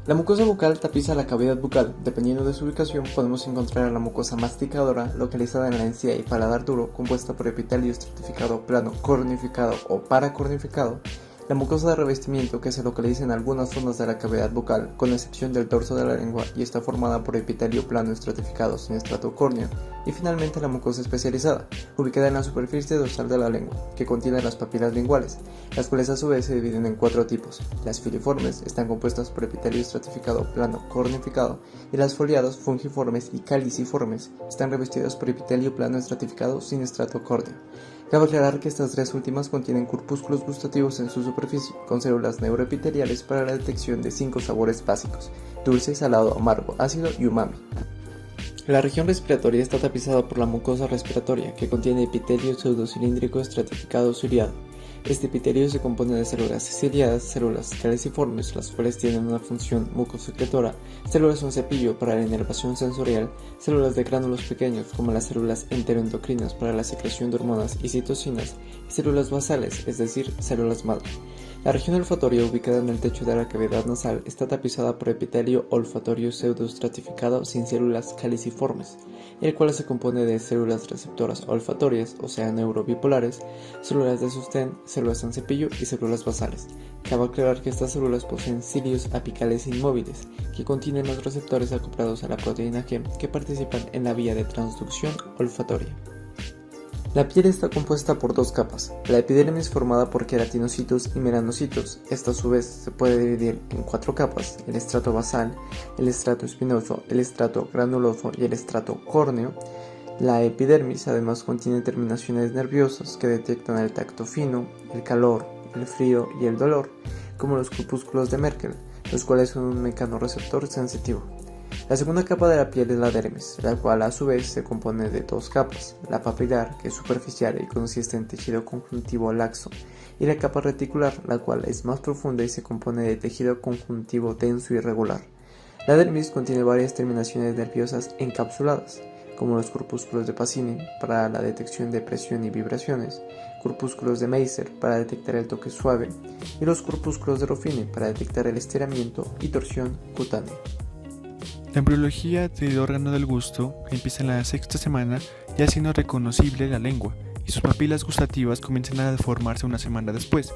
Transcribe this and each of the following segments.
La mucosa bucal tapiza la cavidad bucal. Dependiendo de su ubicación, podemos encontrar a la mucosa masticadora, localizada en la encía y paladar duro, compuesta por epitelio estratificado plano, cornificado o paracornificado. La mucosa de revestimiento, que se localiza en algunas zonas de la cavidad bucal, con excepción del dorso de la lengua, y está formada por epitelio plano estratificado sin estrato córneo. Y finalmente la mucosa especializada, ubicada en la superficie dorsal de la lengua, que contiene las papilas linguales, las cuales a su vez se dividen en 4 tipos. Las filiformes están compuestas por epitelio estratificado plano cornificado, y las foliadas, fungiformes y caliciformes están revestidas por epitelio plano estratificado sin estrato córneo. Cabe aclarar que estas 3 últimas contienen corpúsculos gustativos en su superficie, con células neuroepiteliales para la detección de 5 sabores básicos: dulce, salado, amargo, ácido y umami. La región respiratoria está tapizada por la mucosa respiratoria, que contiene epitelio pseudocilíndrico estratificado ciliado. Este epitelio se compone de células ciliadas, células caliciformes, las cuales tienen una función mucosecretora, células con cepillo para la inervación sensorial, células de gránulos pequeños como las células enteroendocrinas para la secreción de hormonas y citocinas, y células basales, es decir, células madre. La región olfatoria, ubicada en el techo de la cavidad nasal, está tapizada por epitelio olfatorio pseudoestratificado sin células caliciformes, el cual se compone de células receptoras olfatorias, o sea neurobipolares, células de sostén, células en cepillo y células basales. Cabe aclarar que estas células poseen cilios apicales inmóviles, que contienen los receptores acoplados a la proteína G que participan en la vía de transducción olfatoria. La piel está compuesta por 2 capas, la epidermis formada por queratinocitos y melanocitos. Esta a su vez se puede dividir en 4 capas: el estrato basal, el estrato espinoso, el estrato granuloso y el estrato córneo. La epidermis además contiene terminaciones nerviosas que detectan el tacto fino, el calor, el frío y el dolor, como los corpúsculos de Merkel, los cuales son un mecanorreceptor sensitivo. La segunda capa de la piel es la dermis, la cual a su vez se compone de 2 capas: la papilar, que es superficial y consiste en tejido conjuntivo laxo, y la capa reticular, la cual es más profunda y se compone de tejido conjuntivo denso y regular. La dermis contiene varias terminaciones nerviosas encapsuladas, como los corpúsculos de Pacini para la detección de presión y vibraciones, corpúsculos de Meiser para detectar el toque suave, y los corpúsculos de Ruffini para detectar el estiramiento y torsión cutánea. La embriología del órgano del gusto empieza en la 6ª semana, ya siendo reconocible la lengua, y sus papilas gustativas comienzan a formarse una semana después.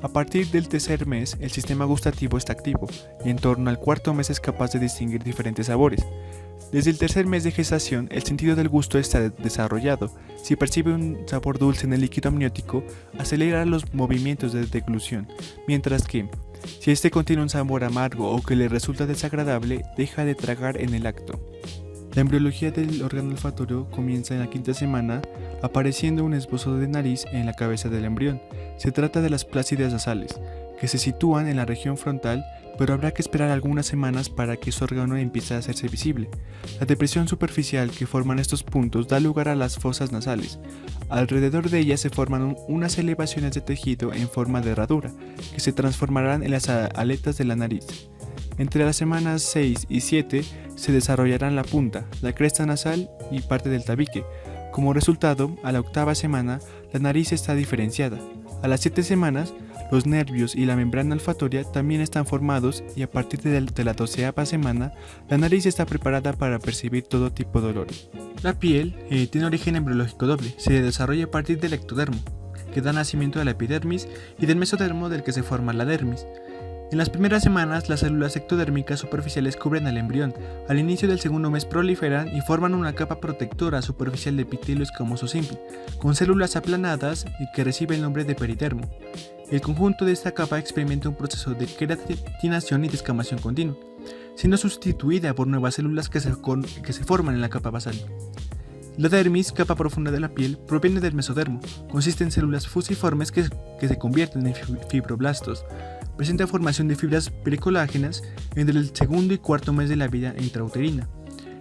A partir del 3er mes, el sistema gustativo está activo, y en torno al 4.º mes es capaz de distinguir diferentes sabores. Desde el 3er mes de gestación, el sentido del gusto está desarrollado. Si percibe un sabor dulce en el líquido amniótico, acelera los movimientos de deglución, mientras que, si este contiene un sabor amargo o que le resulta desagradable, deja de tragar en el acto. La embriología del órgano olfatorio comienza en la 5ª semana, apareciendo un esbozo de nariz en la cabeza del embrión. Se trata de las plácidas nasales, que se sitúan en la región frontal, pero habrá que esperar algunas semanas para que su órgano empiece a hacerse visible. La depresión superficial que forman estos puntos da lugar a las fosas nasales. Alrededor de ellas se forman unas elevaciones de tejido en forma de herradura, que se transformarán en las aletas de la nariz. Entre las semanas 6 y 7 se desarrollarán la punta, la cresta nasal y parte del tabique. Como resultado, a la 8ª semana, la nariz está diferenciada. A las 7 semanas, los nervios y la membrana olfatoria también están formados, y a partir de la 12ª semana, la nariz está preparada para percibir todo tipo de olores. La piel tiene origen embriológico doble. Se desarrolla a partir del ectodermo, que da nacimiento a la epidermis, y del mesodermo, del que se forma la dermis. En las primeras semanas, las células ectodérmicas superficiales cubren al embrión. Al inicio del 2.º mes proliferan y forman una capa protectora superficial de epitelio escamoso simple, con células aplanadas y que recibe el nombre de peridermo. El conjunto de esta capa experimenta un proceso de queratinación y descamación continua, siendo sustituida por nuevas células que se forman en la capa basal. La dermis, capa profunda de la piel, proviene del mesodermo. Consiste en células fusiformes que se convierten en fibroblastos. Presenta formación de fibras pericolágenas entre el 2.º y 4.º mes de la vida intrauterina,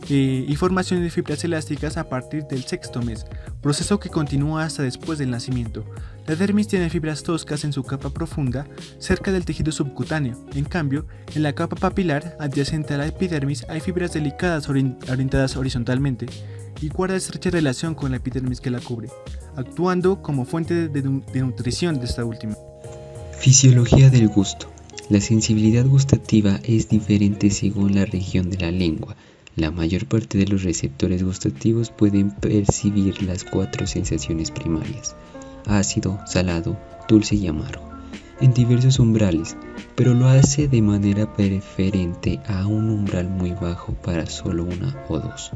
y formación de fibras elásticas a partir del 6.º mes, proceso que continúa hasta después del nacimiento. La dermis tiene fibras toscas en su capa profunda, cerca del tejido subcutáneo. En cambio, en la capa papilar, adyacente a la epidermis, hay fibras delicadas orientadas horizontalmente, y guarda estrecha relación con la epidermis que la cubre, actuando como fuente de nutrición de esta última. Fisiología del gusto. La sensibilidad gustativa es diferente según la región de la lengua. La mayor parte de los receptores gustativos pueden percibir las 4 sensaciones primarias: ácido, salado, dulce y amargo, en diversos umbrales, pero lo hace de manera preferente a un umbral muy bajo para solo una o dos.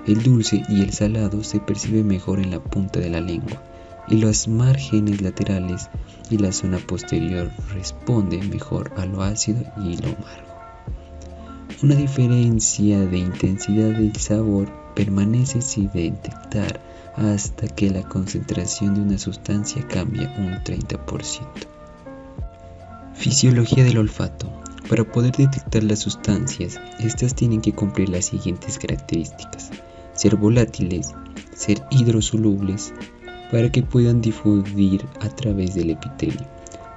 El dulce y el salado se perciben mejor en la punta de la lengua, y los márgenes laterales y la zona posterior responden mejor a lo ácido y lo amargo. Una diferencia de intensidad del sabor permanece sin detectar hasta que la concentración de una sustancia cambia un 30%. Fisiología del olfato. Para poder detectar las sustancias, estas tienen que cumplir las siguientes características: ser volátiles, ser hidrosolubles, para que puedan difundir a través del epitelio,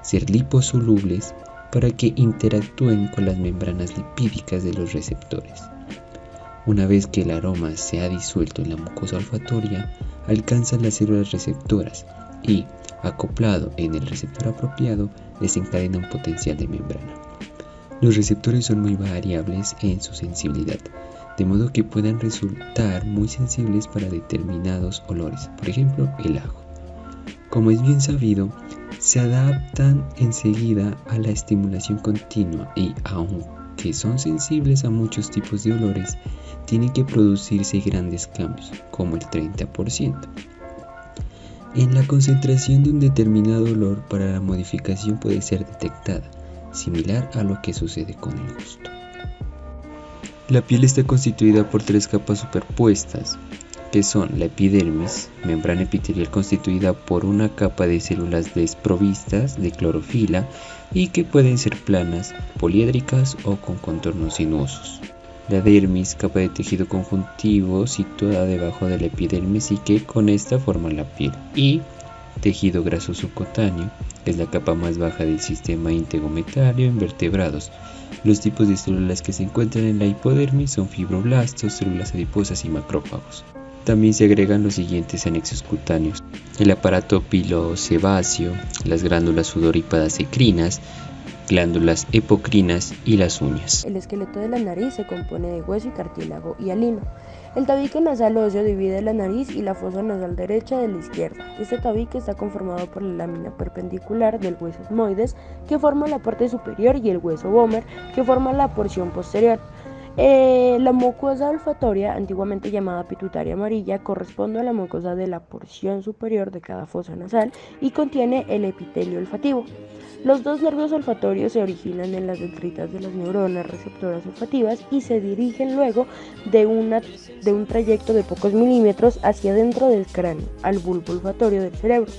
ser liposolubles, para que interactúen con las membranas lipídicas de los receptores. Una vez que el aroma se ha disuelto en la mucosa olfatoria, alcanza las células receptoras y, acoplado en el receptor apropiado, desencadena un potencial de membrana. Los receptores son muy variables en su sensibilidad, de modo que puedan resultar muy sensibles para determinados olores, por ejemplo el ajo. Como es bien sabido, se adaptan enseguida a la estimulación continua y, aunque son sensibles a muchos tipos de olores, tienen que producirse grandes cambios, como el 30%, en la concentración de un determinado olor. Para la modificación puede ser detectada, similar a lo que sucede con el gusto. La piel está constituida por 3 capas superpuestas, que son la epidermis, membrana epitelial constituida por una capa de células desprovistas de clorofila y que pueden ser planas, poliédricas o con contornos sinuosos. La dermis, capa de tejido conjuntivo situada debajo de la epidermis y que con esta forma la piel. Y tejido graso subcutáneo, que es la capa más baja del sistema integumentario en vertebrados. Los tipos de células que se encuentran en la hipodermis son fibroblastos, células adiposas y macrófagos. También se agregan los siguientes anexos cutáneos: el aparato pilosebáceo, las glándulas sudorípadas ecrinas, glándulas epocrinas y las uñas. El esqueleto de la nariz se compone de hueso y cartílago y alino. El tabique nasal óseo divide la nariz y la fosa nasal derecha de la izquierda. Este tabique está conformado por la lámina perpendicular del hueso etmoides, que forma la parte superior, y el hueso vomer, que forma la porción posterior. La mucosa olfatoria, antiguamente llamada pituitaria amarilla, corresponde a la mucosa de la porción superior de cada fosa nasal y contiene el epitelio olfativo. Los 2 nervios olfatorios se originan en las dendritas de las neuronas receptoras olfativas y se dirigen luego de un trayecto de pocos milímetros hacia dentro del cráneo, al bulbo olfatorio del cerebro.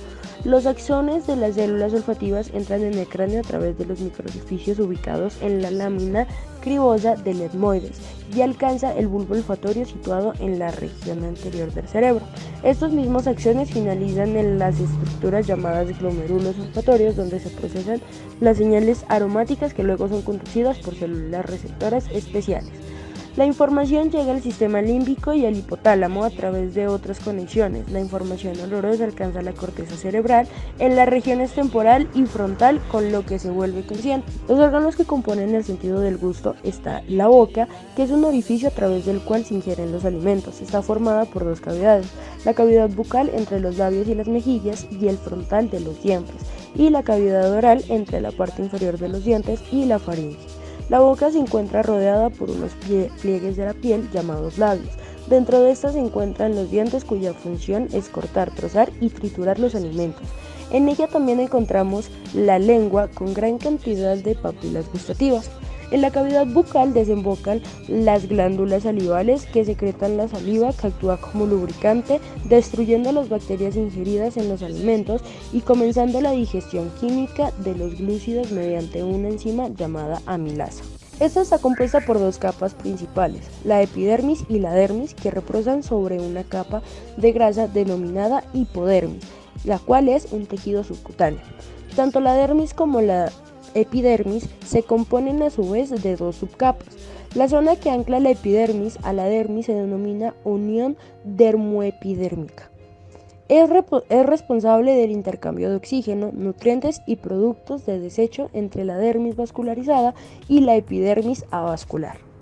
Los axones de las células olfativas entran en el cráneo a través de los microorificios ubicados en la lámina cribosa del etmoides y alcanza el bulbo olfatorio situado en la región anterior del cerebro. Estos mismos axones finalizan en las estructuras llamadas glomérulos olfatorios, donde se procesan las señales aromáticas que luego son conducidas por células receptoras especiales. La información llega al sistema límbico y al hipotálamo a través de otras conexiones. La información olorosa alcanza la corteza cerebral en las regiones temporal y frontal, con lo que se vuelve consciente. Los órganos que componen el sentido del gusto está la boca, que es un orificio a través del cual se ingieren los alimentos. Está formada por 2 cavidades: la cavidad bucal entre los labios y las mejillas y el frontal de los dientes, y la cavidad oral entre la parte inferior de los dientes y la faringe. La boca se encuentra rodeada por unos pliegues de la piel llamados labios. Dentro de estas se encuentran los dientes, cuya función es cortar, trozar y triturar los alimentos. En ella también encontramos la lengua con gran cantidad de papilas gustativas. En la cavidad bucal desembocan las glándulas salivales, que secretan la saliva, que actúa como lubricante, destruyendo las bacterias ingeridas en los alimentos y comenzando la digestión química de los glúcidos mediante una enzima llamada amilasa. Esta está compuesta por 2 capas principales, la epidermis y la dermis, que reposan sobre una capa de grasa denominada hipodermis, la cual es un tejido subcutáneo. Tanto la dermis como la epidermis se componen a su vez de 2 subcapas. La zona que ancla la epidermis a la dermis se denomina unión dermoepidérmica. Es responsable del intercambio de oxígeno, nutrientes y productos de desecho entre la dermis vascularizada y la epidermis avascular.